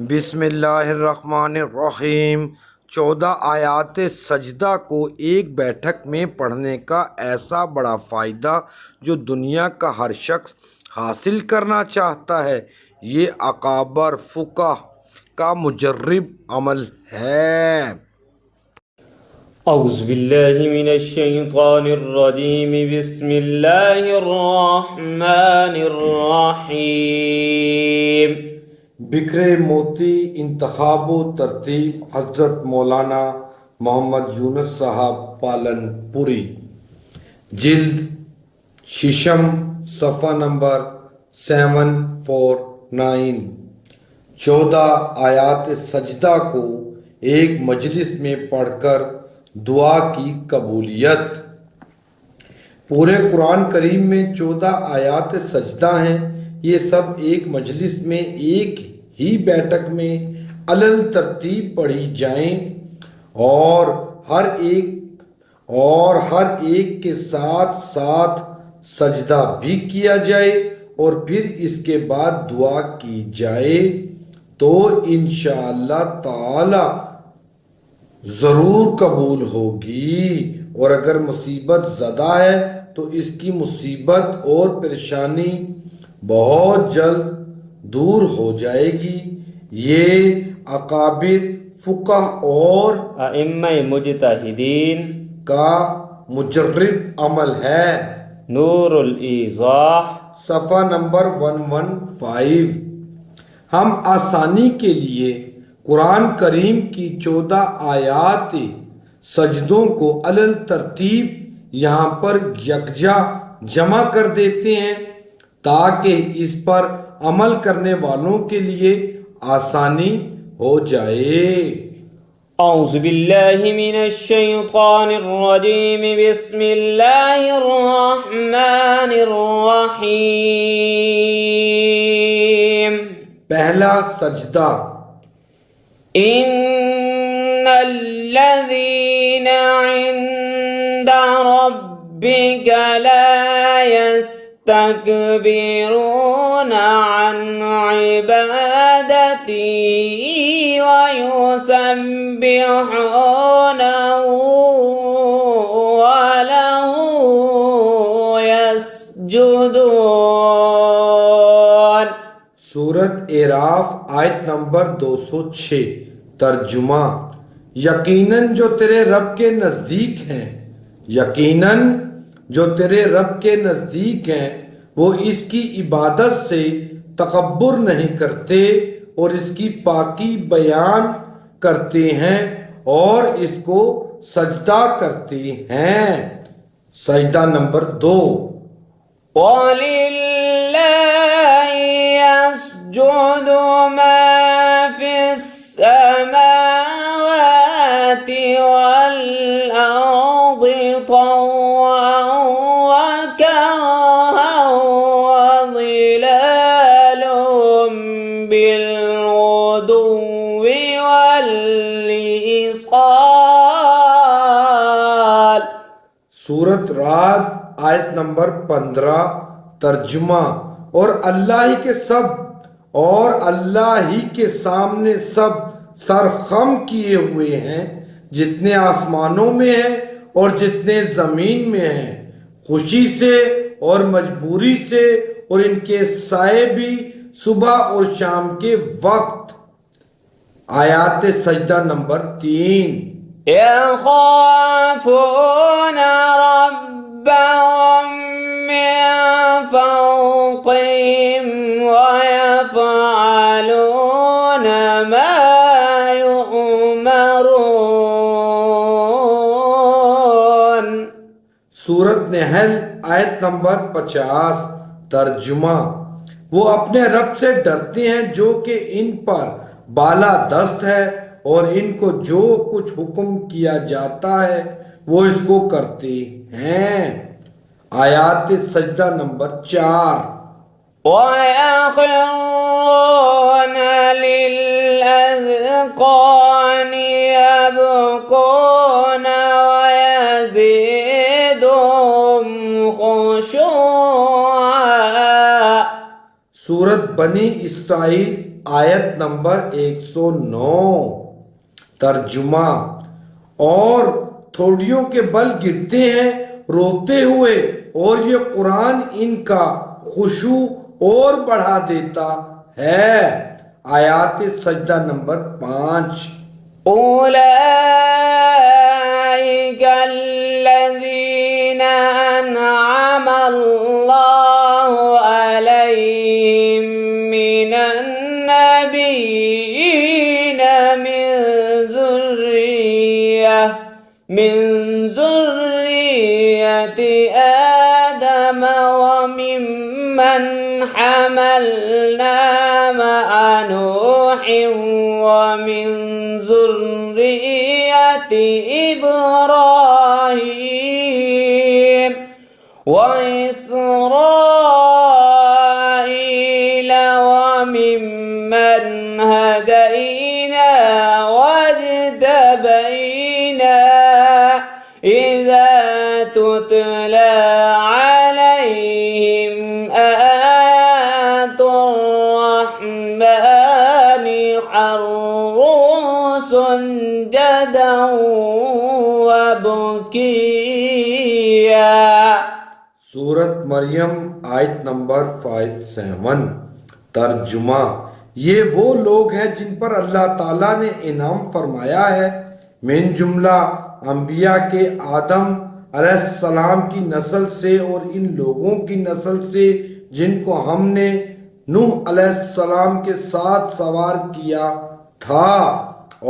بسم اللہ الرحمن الرحیم 14 آیات سجدہ کو ایک بیٹھک میں پڑھنے کا ایسا بڑا فائدہ جو دنیا کا ہر شخص حاصل کرنا چاہتا ہے، یہ اکابر فقہا کا مجرب عمل ہے۔ اعوذ باللہ من الشیطان الرجیم، بسم اللہ الرحمن الرحیم۔ بکھرے موتی انتخاب و ترتیب حضرت مولانا محمد یونس صاحب پالن پوری، جلد ششم، صفحہ نمبر 749۔ 14 آیات سجدہ کو ایک مجلس میں پڑھ کر دعا کی قبولیت۔ پورے قرآن کریم میں 14 آیات سجدہ ہیں۔ یہ سب ایک مجلس میں ایک ہی بیٹھک میں علل ترتیب پڑھی جائیں اور ہر ایک کے ساتھ ساتھ سجدہ بھی کیا جائے اور پھر اس کے بعد دعا کی جائے تو انشاءاللہ تعالی ضرور قبول ہوگی، اور اگر مصیبت زدہ ہے تو اس کی مصیبت اور پریشانی بہت جلد دور ہو جائے گی۔ یہ اکابر فقہا اور ائمہ مجتہدین کا مجرب عمل ہے۔ نور الایضاح، صفحہ نمبر 115۔ ہم آسانی کے لیے قرآن کریم کی 14 آیات سجدوں کو علل ترتیب یہاں پر یکجا جمع کر دیتے ہیں تاکہ اس پر عمل کرنے والوں کے لیے آسانی ہو جائے۔ اعوذ باللہ من الشیطان الرجیم، بسم اللہ الرحمن الرحیم۔ پہلا سجدہ۔ ان الذین عند ربک لا يستكبرون عن عبادته ويسبحونه وله يسجدون۔ سورۃ اعراف آیت نمبر 206۔ ترجمہ: یقیناً جو تیرے رب کے نزدیک ہیں، یقیناً جو تیرے رب کے نزدیک ہیں وہ اس کی عبادت سے تکبر نہیں کرتے اور اس کی پاکی بیان کرتے ہیں اور اس کو سجدہ کرتے ہیں۔ سجدہ نمبر 2۔ وَلِلَّهِ يَسْجُدُ مَا فِي السَّمَاوَاتِ وَالْأَرْضِ طَوْعًا وَكَرْهًا وَظِلَالُهُم بِالْغُدُوِّ وَالْإِصَالِ۔ سورۃ رعد آیت نمبر 15۔ ترجمہ: اور اللہ ہی کے سامنے سب سر خم کیے ہوئے ہیں، جتنے آسمانوں میں ہیں اور جتنے زمین میں ہیں، خوشی سے اور مجبوری سے، اور ان کے سائے بھی صبح اور شام کے وقت۔ آیات سجدہ نمبر 3۔ يخافون ربهم من فوقهم ويفعلون ما يؤمرون۔ سورۃ نحل آیت نمبر 50۔ ترجمہ: وہ اپنے رب سے ڈرتے ہیں جو کہ ان پر بالا دست ہے، اور ان کو جو کچھ حکم کیا جاتا ہے وہ اس کو کرتے ہیں۔ آیات سجدہ نمبر 4۔ وَيَخِرُّونَ لِلْأَذْقَانِ يَبْكُونَ وَيَزِيدُهُمْ خُشُوعًا۔ سورۃ بنی اسرائیل آیت نمبر 109 ترجمہ، اور تھوڑیوں کے بل گرتے ہیں روتے ہوئے، اور یہ قرآن ان کا خشوع اور بڑھا دیتا ہے۔ آیات سجدہ نمبر 5۔ أولئك الذين أنعم الله عليهم من النبيين من ذرية آدم وممن حملنا مع نوح ومن ذرية إبراهيم وإسرائيل وممن هدينا واجتبينا إذا تتلى عليهم آيات الرحمن خروا سجدا وبكيا۔ سورت مریم آیت نمبر 57۔ ترجمہ، یہ وہ لوگ ہیں جن پر اللہ تعالیٰ نے انعام فرمایا ہے، من جملہ انبیاء کے آدم علیہ السلام کی نسل سے اور ان لوگوں کی نسل سے جن کو ہم نے نوح علیہ السلام کے ساتھ سوار کیا تھا،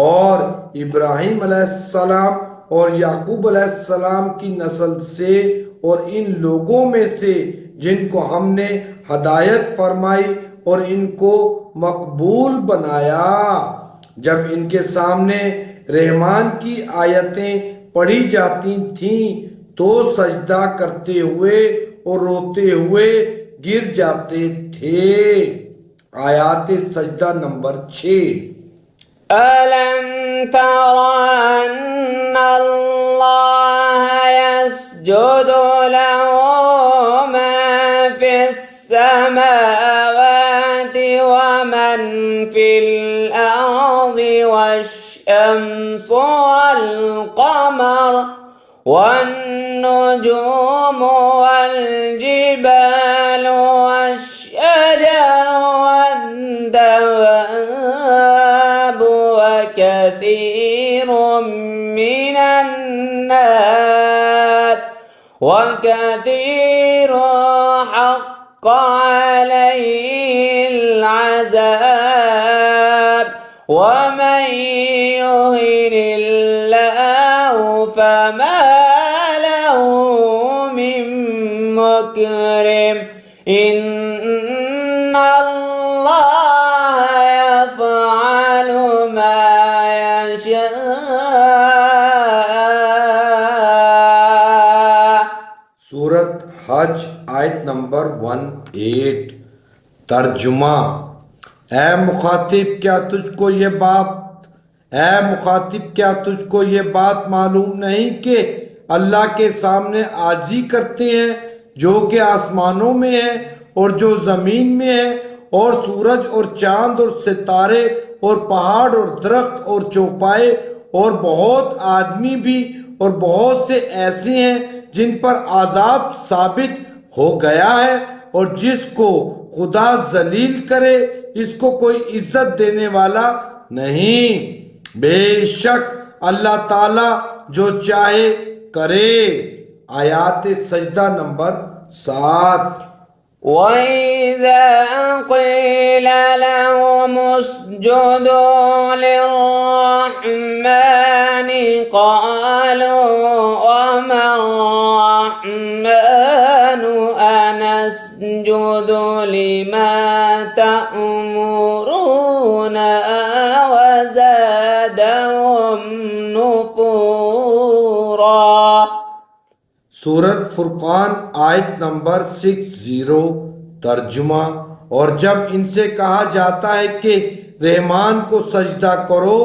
اور ابراہیم علیہ السلام اور یعقوب علیہ السلام کی نسل سے اور ان لوگوں میں سے جن کو ہم نے ہدایت فرمائی اور ان کو مقبول بنایا۔ جب ان کے سامنے رحمان کی آیتیں پڑھی جاتی تھیں تو سجدہ کرتے ہوئے اور روتے ہوئے گر جاتے تھے۔ آیات سجدہ نمبر 6۔ ألم تر أن الله يسجد له ما في السماوات ومن في الأرض والشمس والقمر والنجوم والجبال والشجر والدواب وكثير حق عليه العذاب ومن يهن الله فما له من مكرم إن الله يفعل ما يشاء۔ سورت حج آیت نمبر 18۔ ترجمہ، اے مخاطب کیا تجھ کو یہ بات معلوم نہیں کہ اللہ کے سامنے عاجزی کرتے ہیں جو کہ آسمانوں میں ہے اور جو زمین میں ہے، اور سورج اور چاند اور ستارے اور پہاڑ اور درخت اور چوپائے اور بہت آدمی بھی اور بہت سے ایسے ہیں جن پر عذاب ثابت ہو گیا ہے، اور جس کو خدا ذلیل کرے اس کو کوئی عزت دینے والا نہیں۔ بے شک اللہ تعالی جو چاہے کرے۔ آیات سجدہ نمبر 7۔ وَإِذَا قِيلَ لَهُمُ اسْجُدُوا لِلرَّحْمَنِ قَالُوا وَمَا الرَّحْمَنُ أَنَسْجُدُ لِمَا تَأْمُرُونَ وَزَادَهُمْ نُفُورًا۔ سورت فرقان آیت نمبر 60۔ ترجمہ، اور جب ان سے کہا جاتا ہے کہ رحمان کو سجدہ کرو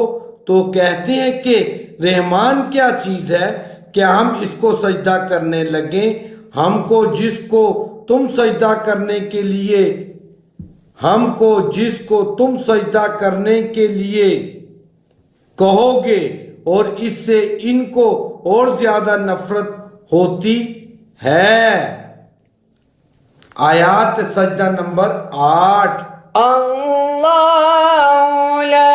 تو کہتے ہیں کہ رحمان کیا چیز ہے کہ ہم اس کو سجدہ کرنے لگیں، ہم کو جس کو تم سجدہ کرنے کے لیے ہم کو جس کو تم سجدہ کرنے کے لیے کہو گے اور اس سے ان کو اور زیادہ نفرت ہوتی ہے۔ آیات سجدہ نمبر 8۔ اللہ لا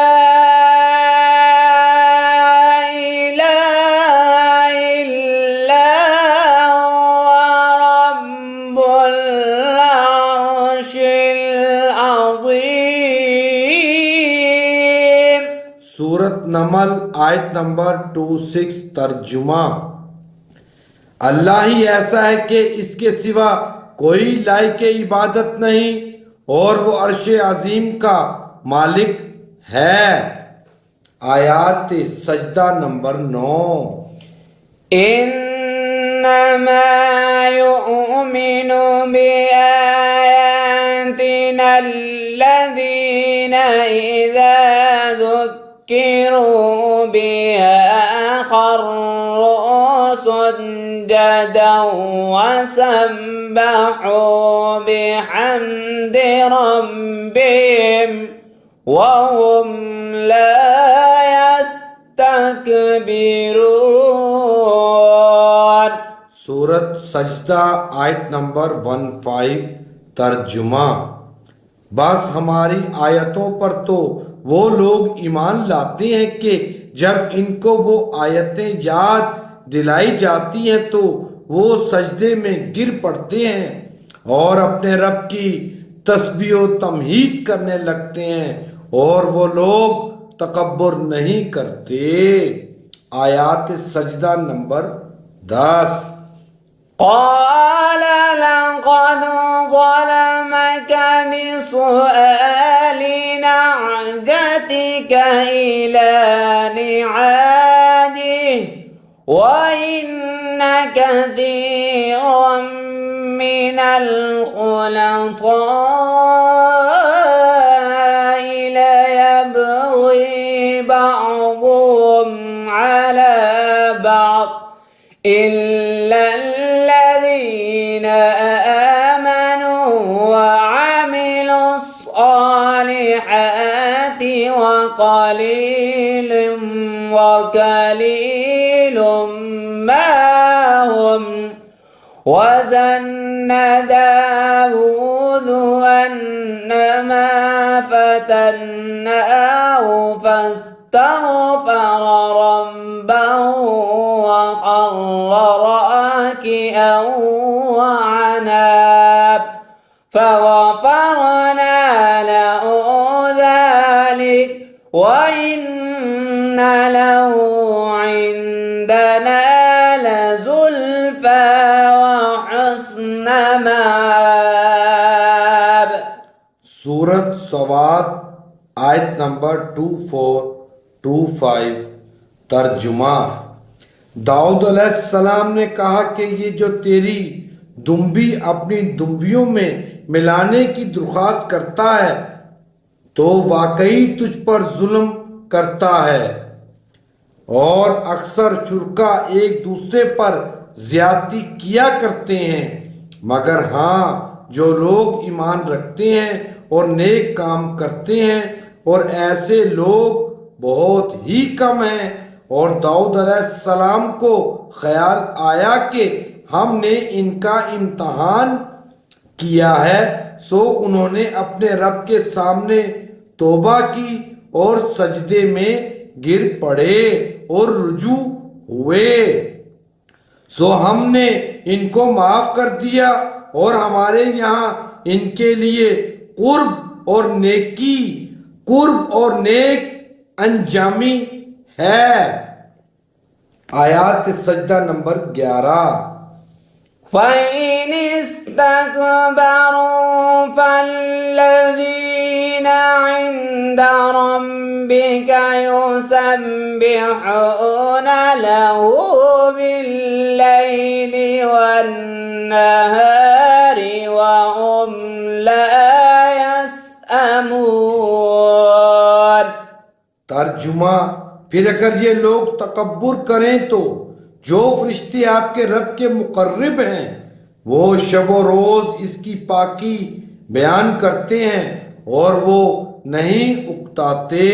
الہ الا هو رب العرش العظیم۔ سورت نمل آیت نمبر 26 ترجمہ۔ اللہ ہی ایسا ہے کہ اس کے سوا کوئی لائق عبادت نہیں اور وہ عرش عظیم کا مالک ہے۔ آیات سجدہ نمبر 9۔ انما يؤمن بآياتنا الذين إذا ذكروا بها خروا سجدا وسبحوا بحمد ربهم وهم لا يستكبرون۔ سورت سجدہ آیت نمبر 15 ترجمہ۔ بس ہماری آیتوں پر تو وہ لوگ ایمان لاتے ہیں کہ جب ان کو وہ آیتیں یاد دلائی جاتی ہیں تو وہ سجدے میں گر پڑتے ہیں اور اپنے رب کی تسبیح و تمجید کرنے لگتے ہیں اور وہ لوگ تکبر نہیں کرتے۔ آیات سجدہ نمبر 10۔ قال لقد ظلمك بسؤال نعجتك إلى نعاجه وإن كثيرا من الخلطاء ليبغي بعضهم على بعض إلا الذين آمنوا وعملوا الصالحات وقليل ما هم وظن داود أنما فتناه فاستغفر ربه وخر راكعا وعناب فغفرنا له ذلك وإن له عندنا لزلفى وحسن مآب۔ سورت سواد آیت نمبر 24-25 ترجمہ۔ داؤد علیہ السلام نے کہا کہ یہ جو تیری دمبی اپنی دمبیوں میں ملانے کی درخواست کرتا ہے تو واقعی تجھ پر ظلم کرتا ہے اور اکثر شرکا ایک دوسرے پر زیادتی کیا کرتے ہیں، مگر ہاں جو لوگ ایمان رکھتے ہیں اور نیک کام کرتے ہیں اور ایسے لوگ بہت ہی کم ہیں۔ اور داؤد علیہ السلام کو خیال آیا کہ ہم نے ان کا امتحان کیا ہے، سو انہوں نے اپنے رب کے سامنے توبہ کی اور سجدے میں گر پڑے اور رجوع ہوئے، سو ہم نے ان کو معاف کر دیا اور ہمارے یہاں ان کے لیے قرب اور نیک انجامی ہے۔ آیات سجدہ نمبر 11۔ فَإِنِ اسْتَكْبَرُوا فَالَّذِينَ عِندَ رَبِّكَ يُسَبِّحُونَ لَهُ بِاللَّيْلِ وَالنَّهَارِ وَهُمْ لَا يَسْأَمُونَ۔ ترجمہ۔ پھر اگر یہ لوگ تکبر کریں تو جو فرشتے آپ کے رب کے مقرب ہیں وہ شب و روز اس کی پاکی بیان کرتے ہیں اور وہ نہیں اکتاتے.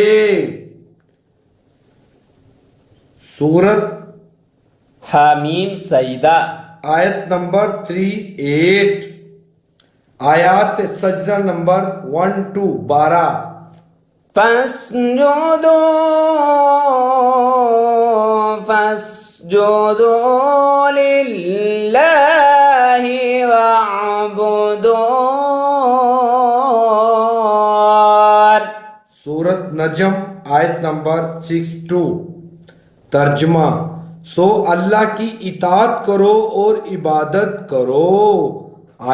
سورت حامیم سجدہ. آیت نمبر 38. آیات سجدہ نمبر 1 to 12. فاسجدوا للہ واعبدوا. سورت نجم آیت نمبر 62. ترجمہ: سو اللہ کی اطاعت کرو اور عبادت کرو.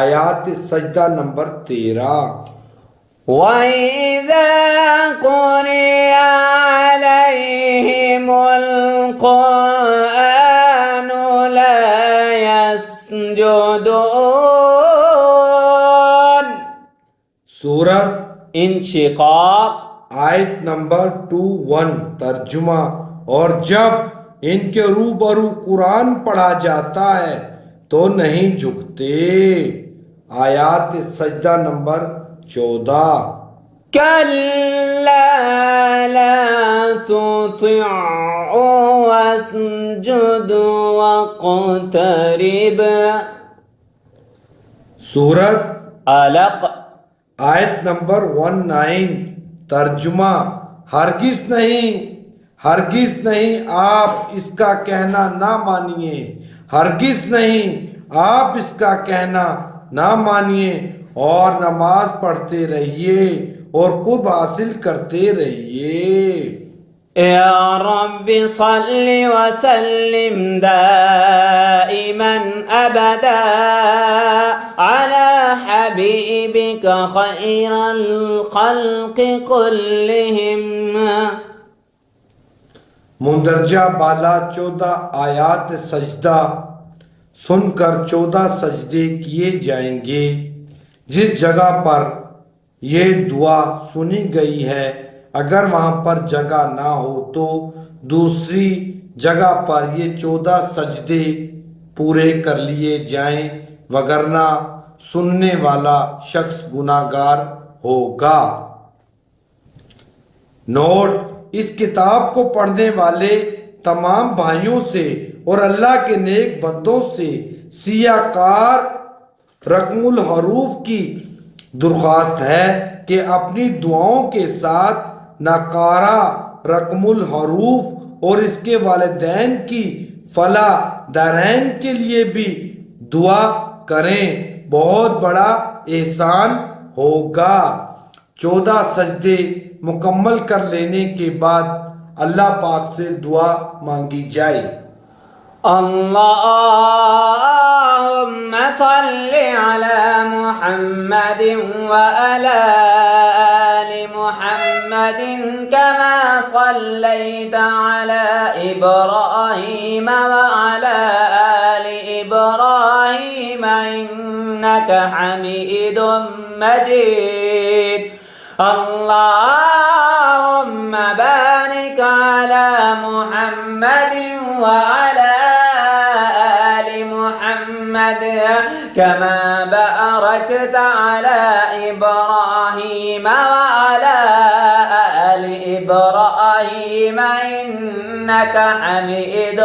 آیات سجدہ نمبر 13. وَإِذَا قُرِئَ عَلَيْهِمُ الْقُرْآنُ لَا يَسْجُدُونَ. سورت انشقاق. آیت نمبر 21. ترجمہ: اور جب ان کے روبرو قرآن پڑھا جاتا ہے تو نہیں جھکتے. آیات سجدہ نمبر 14. كَلَّا لَا تُطِعْهُ وَاسْجُدْ وَاقْتَرِب. سورت علق. آیت نمبر 19. ترجمہ: ہرگز نہیں، ہرگز نہیں آپ اس کا کہنا نہ مانیے، ہرگز نہیں آپ اس کا کہنا نہ مانیے، اور نماز پڑھتے رہیے اور قرب حاصل کرتے رہیے. یا رب صل وسلم دائما ابدا على حبیبک خیر الخلق كلهم. مندرجہ بالا 14 آیات سجدہ سن کر 14 سجدے کیے جائیں گے. جس جگہ پر یہ دعا سنی گئی ہے اگر وہاں پر جگہ نہ ہو تو دوسری جگہ پر یہ 14 سجدے پورے کر لیے جائیں، وگرنہ سننے والا شخص گناہگار ہوگا. نوٹ: اس کتاب کو پڑھنے والے تمام بھائیوں سے اور اللہ کے نیک بندوں سے سیاہ کار رقم الحروف کی درخواست ہے کہ اپنی دعاؤں کے ساتھ ناکارہ رقم الحروف اور اس کے والدین کی فلاح دارین کے لیے بھی دعا کریں. بہت بڑا احسان ہوگا. 14 سجدے مکمل کر لینے کے بعد اللہ پاک سے دعا مانگی جائے. اللهم صل على محمد وعلى آل محمد كما صليت على إبراهيم وعلى آل إبراهيم إنك حميد مجيد. اللهم بارك على محمد وعلى آل محمد كما باركت على إبراهيم وعلى آل إبراهيم إنك حميد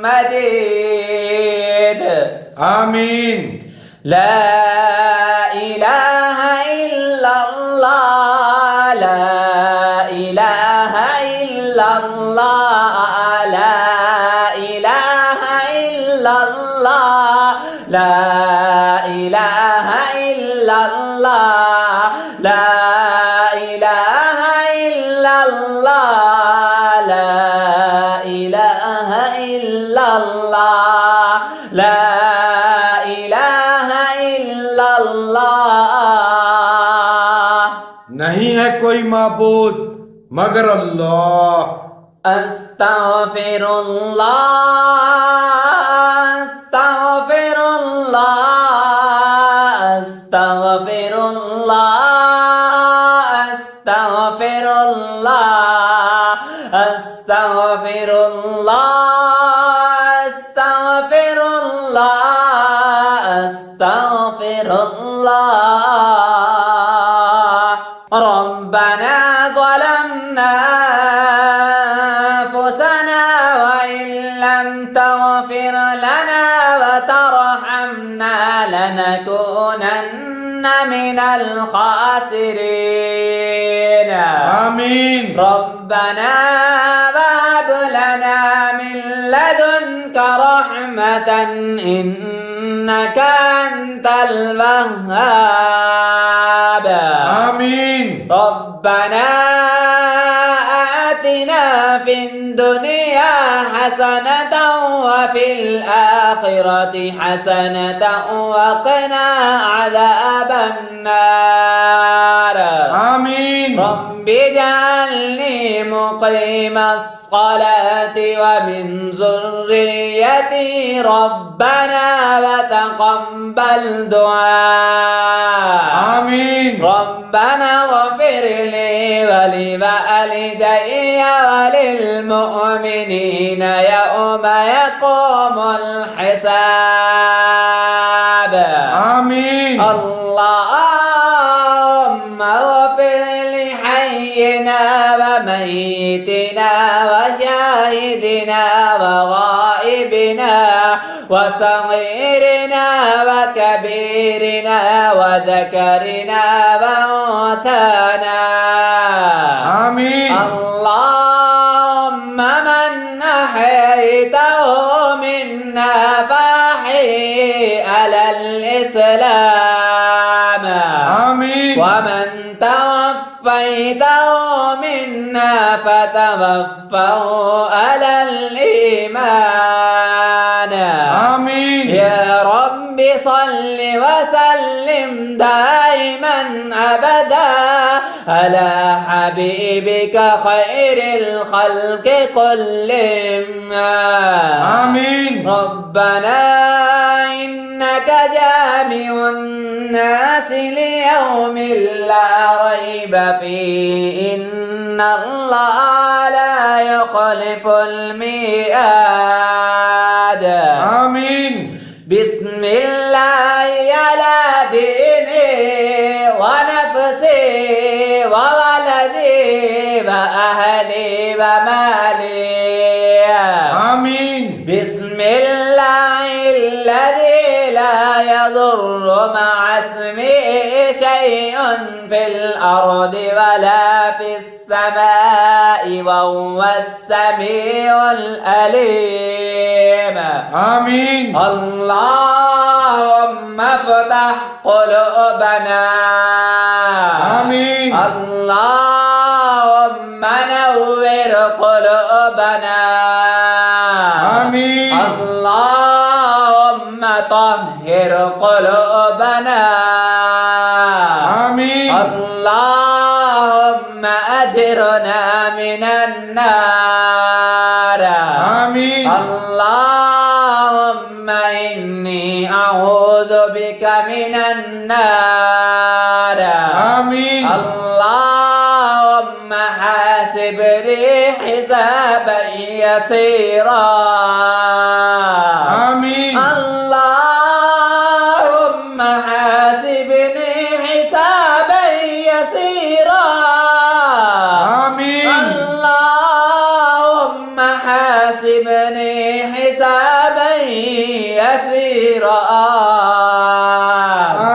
مجيد. آمین. لا إله إلا الله، لا إله إلا الله، لا إله إلا الله، لا إله إلا الله، لا إله إلا الله، لا إله إلا الله، لا إله إلا الله. نہیں ہے کوئی معبود مگر اللہ. استغفر الله، استغفر الله، استغفر الله، استغفر الله، استغفر الله، استغفر الله، استغفر الله. أنفسنا وإن لم تغفر لنا وترحمنا لنكونن من الخاسرين آمين. ربنا وهب لنا من لدنك رحمة إنك أنت الوهاب آمين. ربنا آتنا في الدنيا حسنة وفي الآخرة حسنة وقنا عذاب النار آمين. رب اجعلني مقيم الصلاة ومن ذريتي ربنا وتقبل دعاء آمين. ربنا اغفر لي ولوالدي وللمؤمنين يوم يقوم الحساب آمين. اللهم اغفر لحينا وميتنا وشاهدنا وغائبنا وصغيرنا وكبيرنا وذكرنا وأنثانا آمين. اللهم من أحييته منا فأحيي على الإسلام آمين. ومن توفيته منا فتوفه على الإيمان آمين. يا رب صل وسلم دائما أبدا على حبيبك خير الخلق كلهم آمين. ربنا إنك جامع الناس ليوم لا ريب فيه إن الله لا يخلف الميعاد آمين. بسم الله على ديني ونفسي وولدي وأهلي ومالي آمين. بسم الله الذي لا يضر مع اسمه شيء في الأرض ولا في السماء وهو السميع العليم آمين. اللهم افتح قلوبنا آمين. اللهم نور قلوبنا آمين. اللهم طهر قلوبنا آمين. اللهم أجرنا من النار آمين. اللهم إني أعوذ بك من النار آمين. اللهم حاسبني حسابا يسيرا آمين. اللهم حاسبني حسابا يسيرا آمين. اللهم حاسبني حسابا يسيرا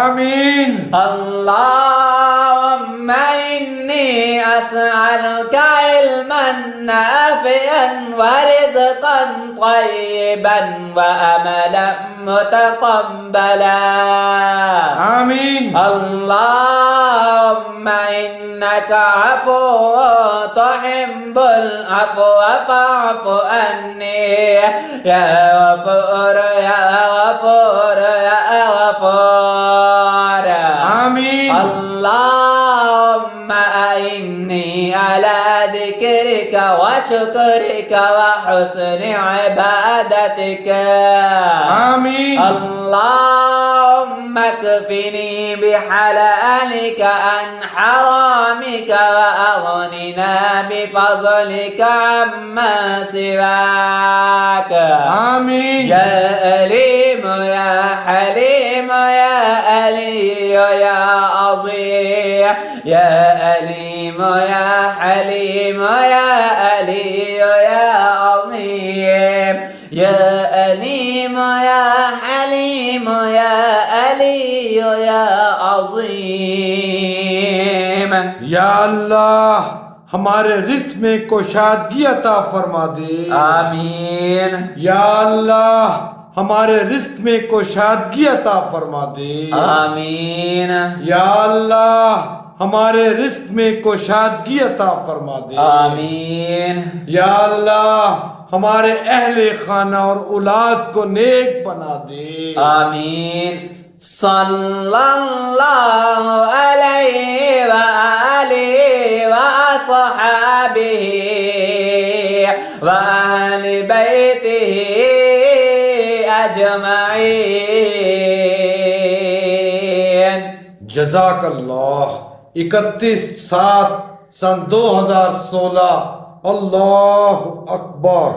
آمين. اللهم إني أسألك علما نافعا ورزقا طيبا وأملا متقبلا آمين. اللهم إنك عفو تحب العفو فاعف عني يا غفور يا غفور يا غفور آمين. اللهم أعني على ذكرك وشكرك وحسن عبادتك آمين. اللهم اكفني بحلالك عن حرامك وأغننا بفضلك عما سواك آمين. يا أليم يا حليم يا ألي يا عظيم يا أليم يا حليم يا علي يا عظيم يا أليم يا حليم يا علي يا عظيم یا اللہ ہمارے رزق میں کشادگی عطا فرما دے. آمین یا اللہ ہمارے رزق میں کشادگی عطا فرما دے. آمین یا اللہ ہمارے رزق میں کشادگی عطا فرما دے. آمین یا اللہ ہمارے اہل خانہ اور اولاد کو نیک بنا دے. آمین صلی اللہ علیہ وآلہ وصحابہ وآل بیتہ اجمعین. جزاک اللہ. 31/7/2016. اللہ اکبر.